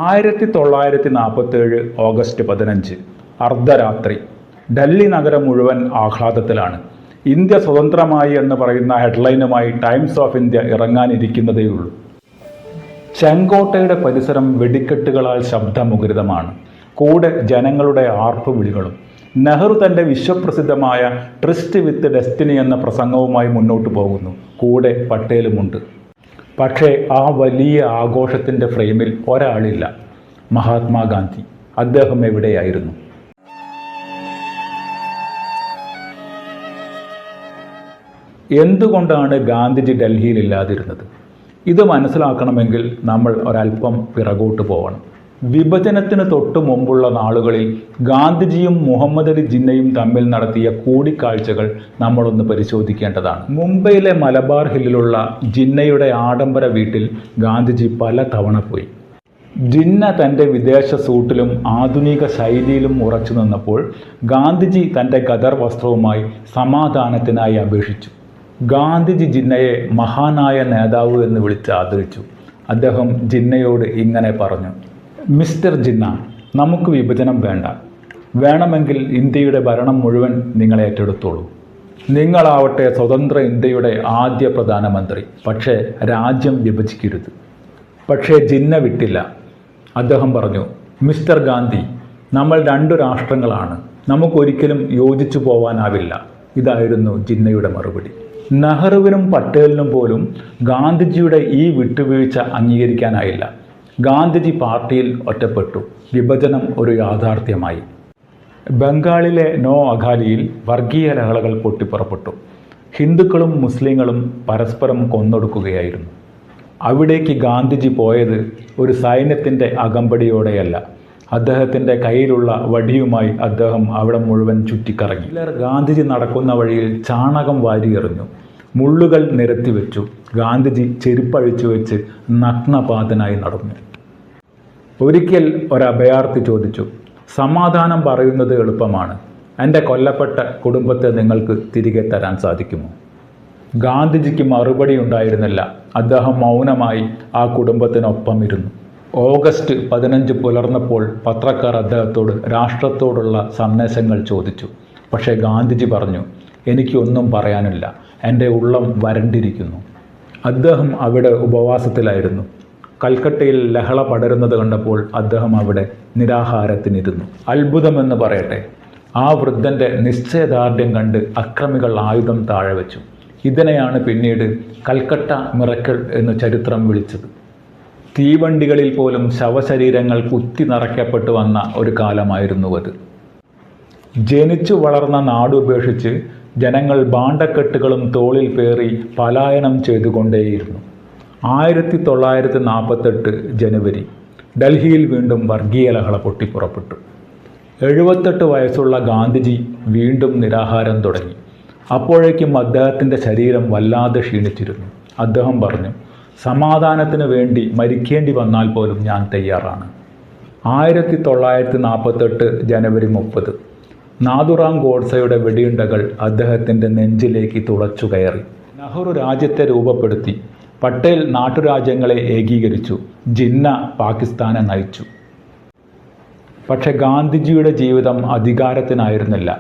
1947 August 15 അർദ്ധരാത്രി. ഡൽഹി നഗരം മുഴുവൻ ആഹ്ലാദത്തിലാണ്. ഇന്ത്യ സ്വതന്ത്രമായി എന്ന് പറയുന്ന ഹെഡ്ലൈനുമായി ടൈംസ് ഓഫ് ഇന്ത്യ ഇറങ്ങാനിരിക്കുന്നതേയുള്ളൂ. ചെങ്കോട്ടയുടെ പരിസരം വെടിക്കെട്ടുകളാൽ ശബ്ദമുഖരിതമാണ്. കൂടെ ജനങ്ങളുടെ ആർപ്പുവിളികളും. നെഹ്റു തൻ്റെ വിശ്വപ്രസിദ്ധമായ ട്രിസ്റ്റ് വിത്ത് ഡെസ്റ്റിനി എന്ന പ്രസംഗവുമായി മുന്നോട്ട് പോകുന്നു. കൂടെ പട്ടേലുമുണ്ട്. പക്ഷേ ആ വലിയ ആഘോഷത്തിൻ്റെ ഫ്രെയിമിൽ ഒരാളില്ല. മഹാത്മാഗാന്ധി. അദ്ദേഹം എവിടെയായിരുന്നു? എന്തുകൊണ്ടാണ് ഗാന്ധിജി ഡൽഹിയിൽ ഇല്ലാതിരുന്നത്? ഇത് മനസ്സിലാക്കണമെങ്കിൽ നമ്മൾ ഒരല്പം പിറകോട്ട് പോകണം. വിഭജനത്തിന് തൊട്ടു മുമ്പുള്ള നാളുകളിൽ ഗാന്ധിജിയും മുഹമ്മദ് അലി ജിന്നയും തമ്മിൽ നടത്തിയ കൂടിക്കാഴ്ചകൾ നമ്മളൊന്ന് പരിശോധിക്കേണ്ടതാണ്. മുംബൈയിലെ മലബാർ ഹില്ലിലുള്ള ജിന്നയുടെ ആഡംബര വീട്ടിൽ ഗാന്ധിജി പല തവണ പോയി. ജിന്ന തൻ്റെ വിദേശ സൂട്ടിലും ആധുനിക ശൈലിയിലും ഉറച്ചു നിന്നപ്പോൾ ഗാന്ധിജി തൻ്റെ ഗദർ വസ്ത്രവുമായി സമാധാനത്തിനായി അപേക്ഷിച്ചു. ഗാന്ധിജി ജിന്നയെ മഹാനായ നേതാവ് എന്ന് വിളിച്ച് ആദരിച്ചു. അദ്ദേഹം ജിന്നയോട് ഇങ്ങനെ പറഞ്ഞു: മിസ്റ്റർ ജിന്ന, നമുക്ക് വിഭജനം വേണ്ട. വേണമെങ്കിൽ ഇന്ത്യയുടെ ഭരണം മുഴുവൻ നിങ്ങൾ ഏറ്റെടുത്തോളൂ. നിങ്ങളാവട്ടെ സ്വതന്ത്ര ഇന്ത്യയുടെ ആദ്യ പ്രധാനമന്ത്രി. പക്ഷേ രാജ്യം വിഭജിക്കരുത്. പക്ഷേ ജിന്ന വിട്ടില്ല. അദ്ദേഹം പറഞ്ഞു: മിസ്റ്റർ ഗാന്ധി, നമ്മൾ രണ്ടു രാഷ്ട്രങ്ങളാണ്. നമുക്കൊരിക്കലും യോജിച്ചു പോവാനാവില്ല. ഇതായിരുന്നു ജിന്നയുടെ മറുപടി. നെഹ്റുവിനും പട്ടേലിനും പോലും ഗാന്ധിജിയുടെ ഈ വിട്ടുവീഴ്ച അംഗീകരിക്കാനായില്ല. ഗാന്ധിജി പാർട്ടിയിൽ ഒറ്റപ്പെട്ടു. വിഭജനം ഒരു യാഥാർത്ഥ്യമായി. ബംഗാളിലെ നോ അഘാലിയിൽ വർഗീയ ലഹളകൾ പൊട്ടിപ്പുറപ്പെട്ടു. ഹിന്ദുക്കളും മുസ്ലിങ്ങളും പരസ്പരം കൊന്നൊടുക്കുകയായിരുന്നു. അവിടേക്ക് ഗാന്ധിജി പോയത് ഒരു സൈന്യത്തിൻ്റെ അകമ്പടിയോടെയല്ല. അദ്ദേഹത്തിൻ്റെ കയ്യിലുള്ള വടിയുമായി അദ്ദേഹം അവിടെ മുഴുവൻ ചുറ്റിക്കറങ്ങി. ചിലർ ഗാന്ധിജി നടക്കുന്ന വഴിയിൽ ചാണകം വാരിയെറിഞ്ഞു. മുള്ളുകൾ നിരത്തിവെച്ചു. ഗാന്ധിജി ചെരുപ്പഴിച്ചു വെച്ച് നഗ്നപാതനായി നടന്നു. ഒരിക്കൽ ഒരഭയാർത്ഥി ചോദിച്ചു: സമാധാനം പറയുന്നത് എളുപ്പമാണ്. എൻ്റെ കൊല്ലപ്പെട്ട കുടുംബത്തെ നിങ്ങൾക്ക് തിരികെ തരാൻ സാധിക്കുമോ? ഗാന്ധിജിക്ക് മറുപടി ഉണ്ടായിരുന്നില്ല. അദ്ദേഹം മൗനമായി ആ കുടുംബത്തിനൊപ്പം ഇരുന്നു. ഓഗസ്റ്റ് 15 പുലർന്നപ്പോൾ പത്രക്കാർ അദ്ദേഹത്തോട് രാഷ്ട്രത്തോടുള്ള സന്ദേശങ്ങൾ ചോദിച്ചു. പക്ഷേ ഗാന്ധിജി പറഞ്ഞു: എനിക്കൊന്നും പറയാനില്ല. എൻ്റെ ഉള്ളം വരണ്ടിരിക്കുന്നു. അദ്ദേഹം അവിടെ ഉപവാസത്തിലായിരുന്നു. കൽക്കട്ടയിൽ ലഹള പടരുന്നത് കണ്ടപ്പോൾ അദ്ദേഹം അവിടെ നിരാഹാരത്തിനിരുന്നു. അത്ഭുതമെന്ന് പറയട്ടെ, ആ വൃദ്ധൻ്റെ നിശ്ചയദാർഢ്യം കണ്ട് അക്രമികൾ ആയുധം താഴെ വെച്ചു. ഇതിനെയാണ് പിന്നീട് കൽക്കട്ട മിറക്കിൾ എന്ന് ചരിത്രം വിളിച്ചത്. തീവണ്ടികളിൽ പോലും ശവശരീരങ്ങൾ കുത്തി നിറയ്ക്കപ്പെട്ടു വന്ന ഒരു കാലമായിരുന്നു അത്. ജനിച്ചു വളർന്ന നാടുപേക്ഷിച്ച് ജനങ്ങൾ ഭാണ്ഡക്കെട്ടുകളും തോളിൽ പേറി പലായനം ചെയ്തുകൊണ്ടേയിരുന്നു. 1948 ജനുവരി ഡൽഹിയിൽ വീണ്ടും വർഗീയ ലഹള പൊട്ടിപ്പുറപ്പെട്ടു. 78 വയസ്സുള്ള ഗാന്ധിജി വീണ്ടും നിരാഹാരം തുടങ്ങി. അപ്പോഴേക്കും അദ്ദേഹത്തിൻ്റെ ശരീരം വല്ലാതെ ക്ഷീണിച്ചിരുന്നു. അദ്ദേഹം പറഞ്ഞു: സമാധാനത്തിന് വേണ്ടി മരിക്കേണ്ടി വന്നാൽ പോലും ഞാൻ തയ്യാറാണ്. 1948 ജനുവരി 30 നാഥുറാം ഗോഡ്സെയുടെ വെടിയുണ്ടകൾ അദ്ദേഹത്തിൻ്റെ നെഞ്ചിലേക്ക് തുളച്ചു കയറി. നെഹ്റു രാജ്യത്തെ രൂപപ്പെടുത്തി. പട്ടേൽ നാട്ടുരാജ്യങ്ങളെ ഏകീകരിച്ചു. ജിന്ന പാകിസ്ഥാനെ നയിച്ചു. പക്ഷെ ഗാന്ധിജിയുടെ ജീവിതം അധികാരത്തിനായിരുന്നില്ല.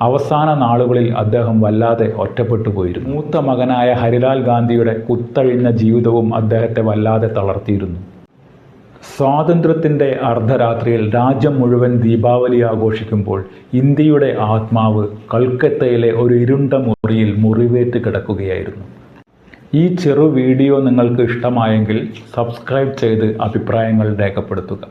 അവസാന നാളുകളിൽ അദ്ദേഹം വല്ലാതെ ഒറ്റപ്പെട്ടു പോയിരുന്നു. മൂത്ത മകനായ ഹരിലാൽ ഗാന്ധിയുടെ കുത്തഴിഞ്ഞ ജീവിതവും അദ്ദേഹത്തെ വല്ലാതെ തളർത്തിയിരുന്നു. സ്വാതന്ത്ര്യത്തിൻ്റെ അർദ്ധരാത്രിയിൽ രാജ്യം മുഴുവൻ ദീപാവലി ആഘോഷിക്കുമ്പോൾ ഇന്ത്യയുടെ ആത്മാവ് കൽക്കത്തയിലെ ഒരു ഇരുണ്ട മുറിയിൽ മുറിവേറ്റ് കിടക്കുകയായിരുന്നു. ഈ ചെറു വീഡിയോ നിങ്ങൾക്ക് ഇഷ്ടമായെങ്കിൽ സബ്സ്ക്രൈബ് ചെയ്ത് അഭിപ്രായങ്ങൾ രേഖപ്പെടുത്തുക.